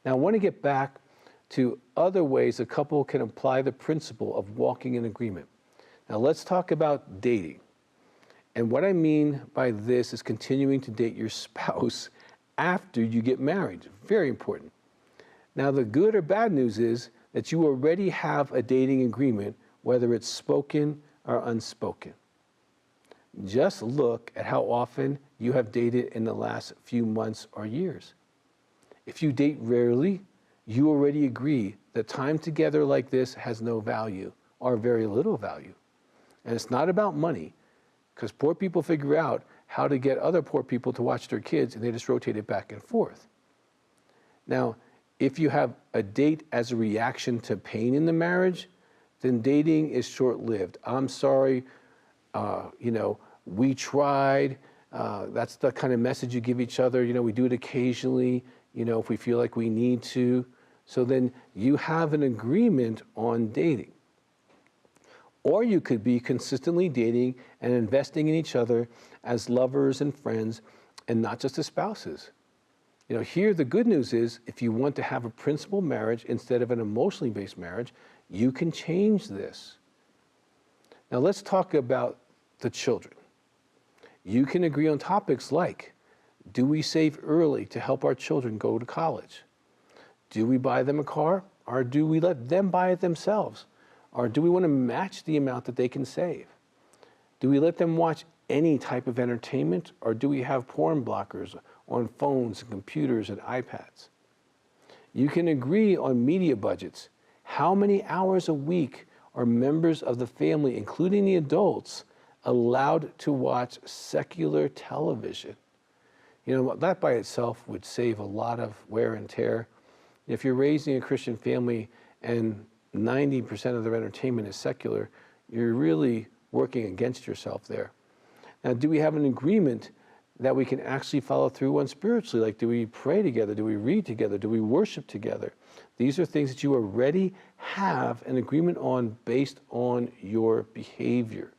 Now, I want to get back to other ways a couple can apply the principle of walking in agreement. Now, let's talk about dating. And what I mean by this is continuing to date your spouse after you get married. Very important. Now, the good or bad news is that you already have a dating agreement, whether it's spoken or unspoken. Just look at how often you have dated in the last few months or years. If you date rarely, you already agree that time together like this has no value or very little value. And it's not about money, because poor people figure out how to get other poor people to watch their kids, and they just rotate it back and forth. Now, if you have a date as a reaction to pain in the marriage, then dating is short-lived. I'm sorry, we tried. That's the kind of message you give each other. We do it occasionally, if we feel like we need to. So then you have an agreement on dating. Or you could be consistently dating and investing in each other as lovers and friends, and not just as spouses. Here the good news is, if you want to have a principled marriage instead of an emotionally based marriage, you can change this. Now let's talk about the children. You can agree on topics like, do we save early to help our children go to college? Do we buy them a car, or do we let them buy it themselves? Or do we want to match the amount that they can save? Do we let them watch any type of entertainment, or do we have porn blockers on phones and computers and iPads? You can agree on media budgets. How many hours a week are members of the family, including the adults, allowed to watch secular television? That by itself would save a lot of wear and tear. If you're raising a Christian family and 90% of their entertainment is secular, you're really working against yourself there. Now, do we have an agreement that we can actually follow through on spiritually? Like, do we pray together? Do we read together? Do we worship together? These are things that you already have an agreement on based on your behavior.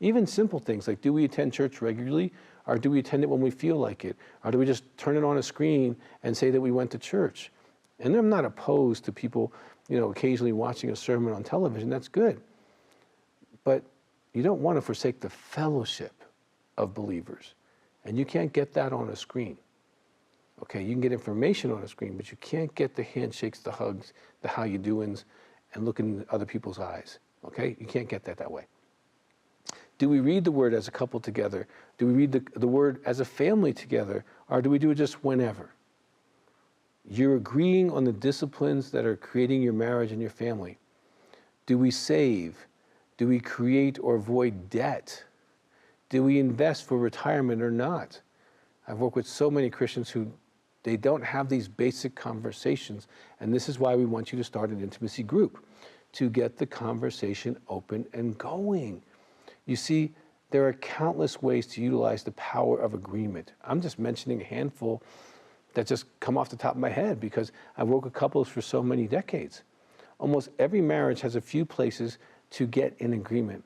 Even simple things like, do we attend church regularly, or do we attend it when we feel like it? Or do we just turn it on a screen and say that we went to church? And I'm not opposed to people, occasionally watching a sermon on television. That's good. But you don't want to forsake the fellowship of believers. And you can't get that on a screen. Okay, you can get information on a screen, but you can't get the handshakes, the hugs, the how you doings, and look in other people's eyes. Okay, you can't get that way. Do we read the Word as a couple together? Do we read the Word as a family together? Or do we do it just whenever? You're agreeing on the disciplines that are creating your marriage and your family. Do we save? Do we create or avoid debt? Do we invest for retirement or not? I've worked with so many Christians who they don't have these basic conversations, and this is why we want you to start an intimacy group, to get the conversation open and going. You see, there are countless ways to utilize the power of agreement. I'm just mentioning a handful that just come off the top of my head because I've worked with couples for so many decades. Almost every marriage has a few places to get in agreement.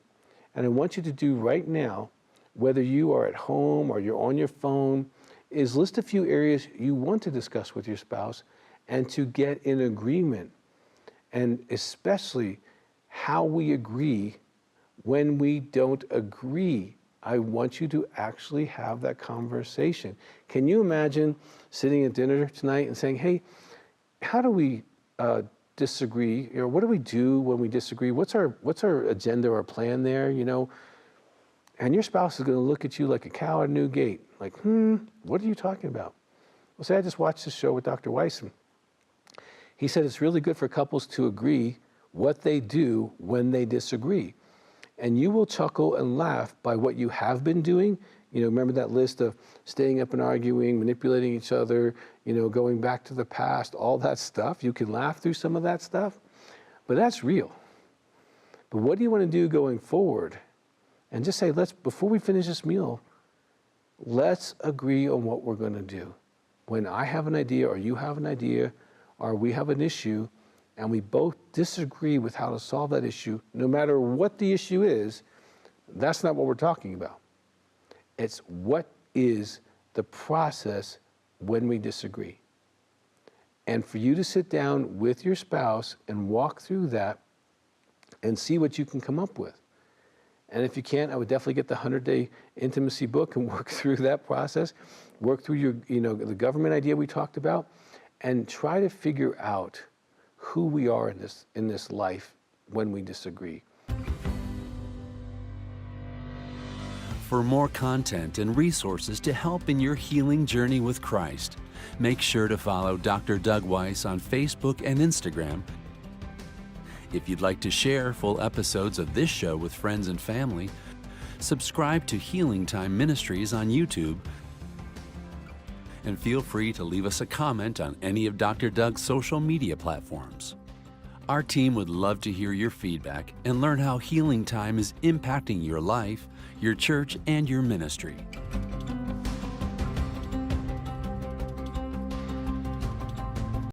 And I want you to do right now, whether you are at home or you're on your phone, is list a few areas you want to discuss with your spouse and to get in agreement. And especially how we agree when we don't agree. I want you to actually have that conversation. Can you imagine sitting at dinner tonight and saying, hey, how do we disagree? What do we do when we disagree? What's our agenda or plan there, And your spouse is going to look at you like a cow at a new gate. Like, what are you talking about? Well, say I just watched this show with Dr. Weiss. He said it's really good for couples to agree what they do when they disagree. And you will chuckle and laugh by what you have been doing. Remember that list of staying up and arguing, manipulating each other, going back to the past, all that stuff. You can laugh through some of that stuff, but that's real. But what do you want to do going forward? And just say, before we finish this meal, let's agree on what we're going to do. When I have an idea, or you have an idea, or we have an issue, and we both disagree with how to solve that issue, no matter what the issue is, that's not what we're talking about. It's what is the process when we disagree. And for you to sit down with your spouse and walk through that and see what you can come up with. And if you can't, I would definitely get the 100-Day Intimacy book and work through that process, work through your, the government idea we talked about, and try to figure out who we are in this life when we disagree. For more content and resources to help in your healing journey with Christ, make sure to follow Dr. Doug Weiss on Facebook and Instagram. If you'd like to share full episodes of this show with friends and family, subscribe to Healing Time Ministries on YouTube, and feel free to leave us a comment on any of Dr. Doug's social media platforms. Our team would love to hear your feedback and learn how Healing Time is impacting your life, your church, and your ministry.